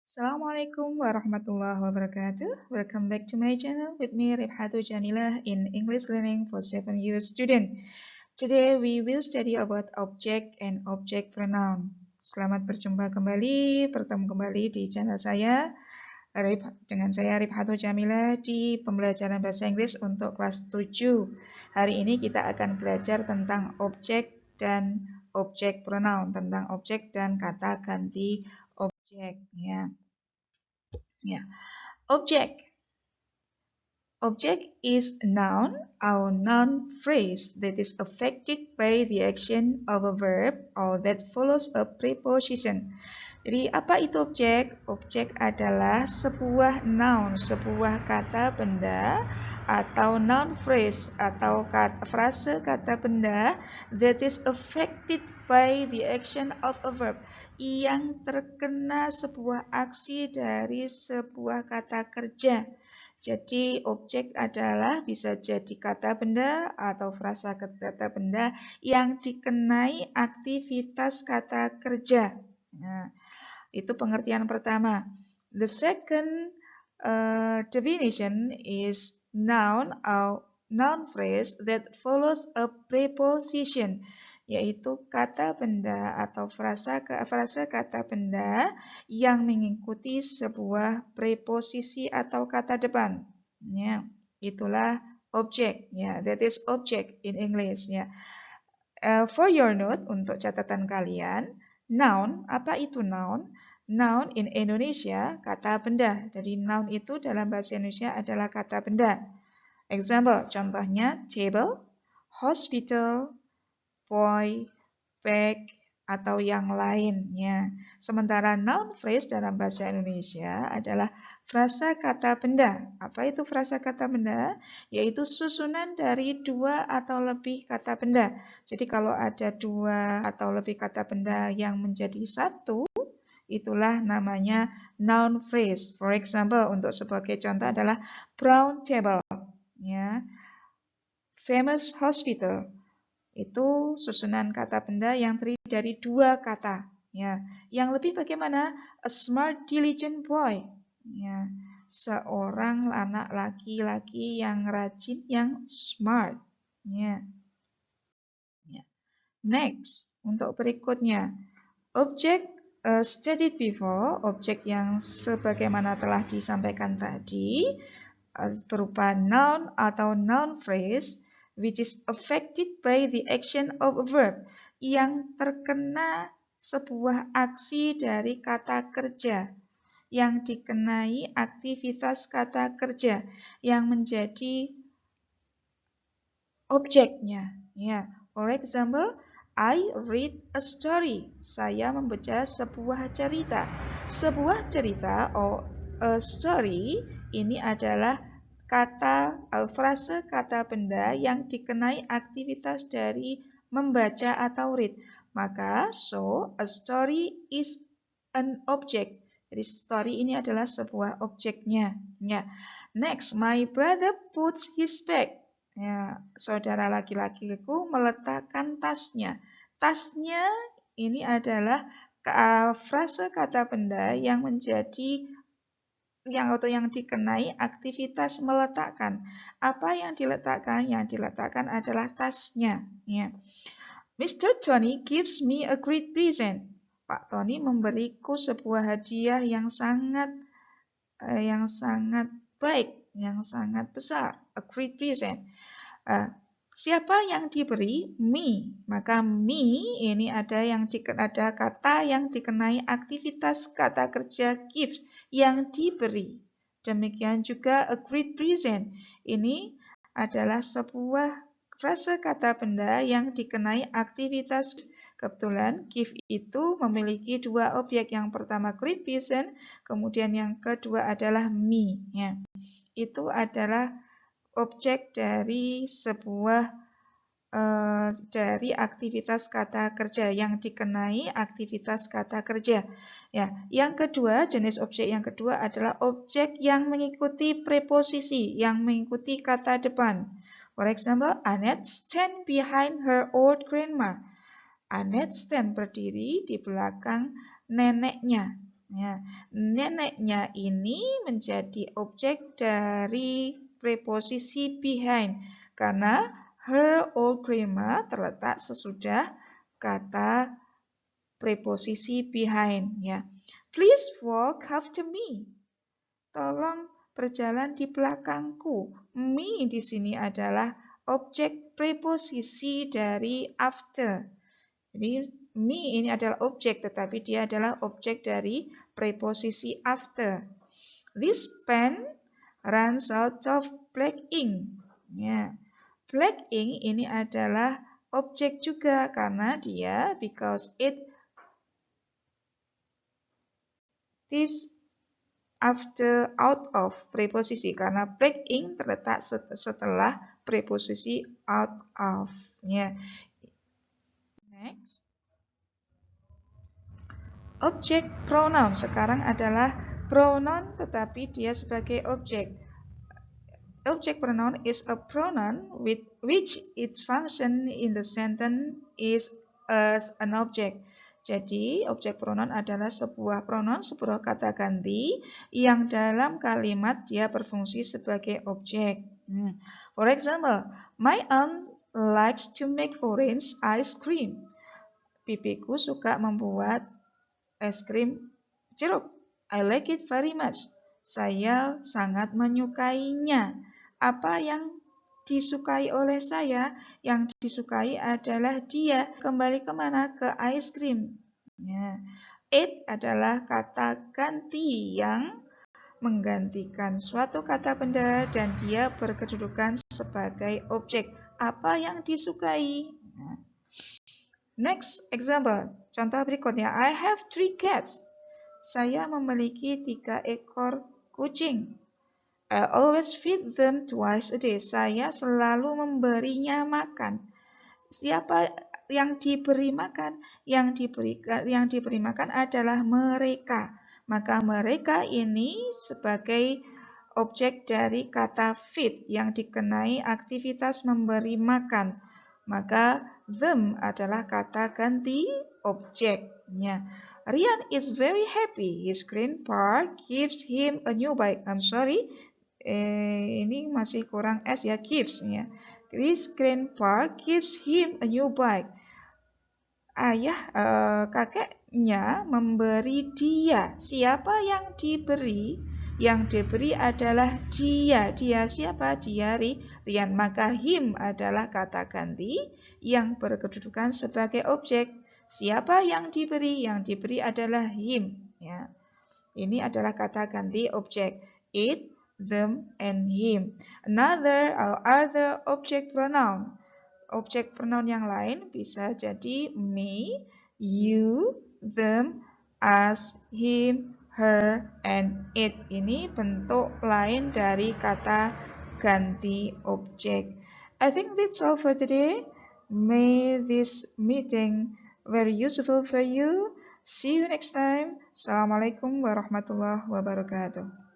Assalamualaikum warahmatullahi wabarakatuh. Welcome back to my channel with me Rifhatu Jamilah in English Learning for 7-year student. Today we will study about object and object pronoun. Selamat berjumpa kembali, bertemu kembali di channel saya dengan saya Rifhatu Jamilah di pembelajaran bahasa Inggris untuk kelas 7. Hari ini kita akan belajar tentang objek dan objek pronoun, tentang objek dan kata ganti objek ya. Object. Object is a noun or noun phrase that is affected by the action of a verb or that follows a preposition. Jadi apa itu objek? Objek adalah sebuah noun, sebuah kata benda atau noun phrase atau frase kata benda that is affected by the action of a verb, yang terkena sebuah aksi dari sebuah kata kerja. Jadi objek adalah bisa jadi kata benda atau frasa kata benda yang dikenai aktivitas kata kerja. Nah, itu pengertian pertama. The second definition is noun or noun phrase that follows a preposition, yaitu kata benda atau frasa kata benda yang mengikuti sebuah preposisi atau kata depan. Ya, itulah objek. Ya, that is object in English. Ya. For your note, untuk catatan kalian, noun, apa itu noun? Noun in Indonesia, kata benda. Jadi noun itu dalam bahasa Indonesia adalah kata benda. Example, contohnya table, hospital, boy, bag, atau yang lainnya. Sementara noun phrase dalam bahasa Indonesia adalah frasa kata benda. Apa itu frasa kata benda? Yaitu susunan dari dua atau lebih kata benda. Jadi kalau ada dua atau lebih kata benda yang menjadi satu, itulah namanya noun phrase. For example, untuk sebagai contoh adalah brown table, ya, famous hospital. Itu susunan kata benda yang terdiri dari dua kata. Ya, yang lebih bagaimana? A smart, diligent boy. Ya, seorang anak laki-laki yang rajin, yang smart. Ya. Next, untuk berikutnya, objek studied before, objek yang sebagaimana telah disampaikan tadi, berupa noun atau noun phrase which is affected by the action of a verb, yang terkena sebuah aksi dari kata kerja, yang dikenai aktivitas kata kerja, yang menjadi objeknya. Ya, for example, I read a story. Saya membaca sebuah cerita. Sebuah cerita or a story ini adalah kata frase kata benda yang dikenai aktivitas dari membaca atau read. Maka so a story is an object. Jadi story ini adalah sebuah objeknya. Ya. Next, my brother puts his bag. Ya, saudara laki-lakiku meletakkan tasnya. Tasnya ini adalah frase kata benda yang menjadi yang dikenai aktivitas meletakkan. Apa yang diletakkan? Yang diletakkan adalah tasnya. Ya. Mr. Tony gives me a great present. Pak Tony memberiku sebuah hadiah yang sangat baik, yang sangat besar. A great present. Siapa yang diberi? Me. Maka me ini ada kata yang dikenai aktivitas kata kerja gives, yang diberi. Demikian juga a great present. Ini adalah sebuah frase kata benda yang dikenai aktivitas. Kebetulan give itu memiliki dua objek. Yang pertama great present, kemudian yang kedua adalah me. Ya. Itu adalah objek dari sebuah dari aktivitas kata kerja, yang dikenai aktivitas kata kerja. Ya, yang kedua, jenis objek yang kedua adalah objek yang mengikuti preposisi, yang mengikuti kata depan. For example, Annette stand behind her old grandma. Annette stand berdiri di belakang neneknya. Ya, neneknya ini menjadi objek dari preposisi behind karena her old grandma terletak sesudah kata preposisi behind ya. Please walk after me. Tolong berjalan di belakangku. Me di sini adalah objek preposisi dari after. Jadi me ini adalah objek, tetapi dia adalah objek dari preposisi after. This pen runs out of black ink. Ya, black ink ini adalah objek juga karena dia because it is after out of preposisi karena black ink terletak setelah preposisi out of. Ya. Next. Objek pronoun sekarang adalah pronoun tetapi dia sebagai objek. Object pronoun is a pronoun with which its function in the sentence is as an object. Jadi, objek pronoun adalah sebuah pronoun, sebuah kata ganti yang dalam kalimat dia berfungsi sebagai objek. For example, my aunt likes to make orange ice cream. Bibiku suka membuat es krim jeruk. I like it very much. Saya sangat menyukainya. Apa yang disukai oleh saya? Yang disukai adalah dia. Kembali kemana? Ke ice cream. Ya. It adalah kata ganti yang menggantikan suatu kata benda dan dia berkedudukan sebagai objek. Apa yang disukai? Nah. Next example, contoh berikutnya. I have 3 cats. Saya memiliki 3 ekor kucing. I always feed them twice a day. Saya selalu memberinya makan. Siapa yang diberi makan? Yang diberi makan adalah mereka. Maka mereka ini sebagai objek dari kata feed yang dikenai aktivitas memberi makan. Maka them adalah kata ganti objeknya. Ryan is very happy. His grandpa gives him a new bike. I'm sorry, ini masih kurang S ya, gives ya. His grandpa gives him a new bike. Kakeknya memberi dia. Siapa yang diberi? Yang diberi adalah dia. Dia siapa? Dia Ryan. Maka him adalah kata ganti yang berkedudukan sebagai objek. Siapa yang diberi? Yang diberi adalah him. Ya. Ini adalah kata ganti objek. It, them, and him. Another or other object pronoun. Objek pronoun yang lain bisa jadi me, you, them, us, him, her, and it. Ini bentuk lain dari kata ganti objek. I think that's all for today. May this meeting very useful for you. See you next time. Assalamualaikum warahmatullahi wabarakatuh.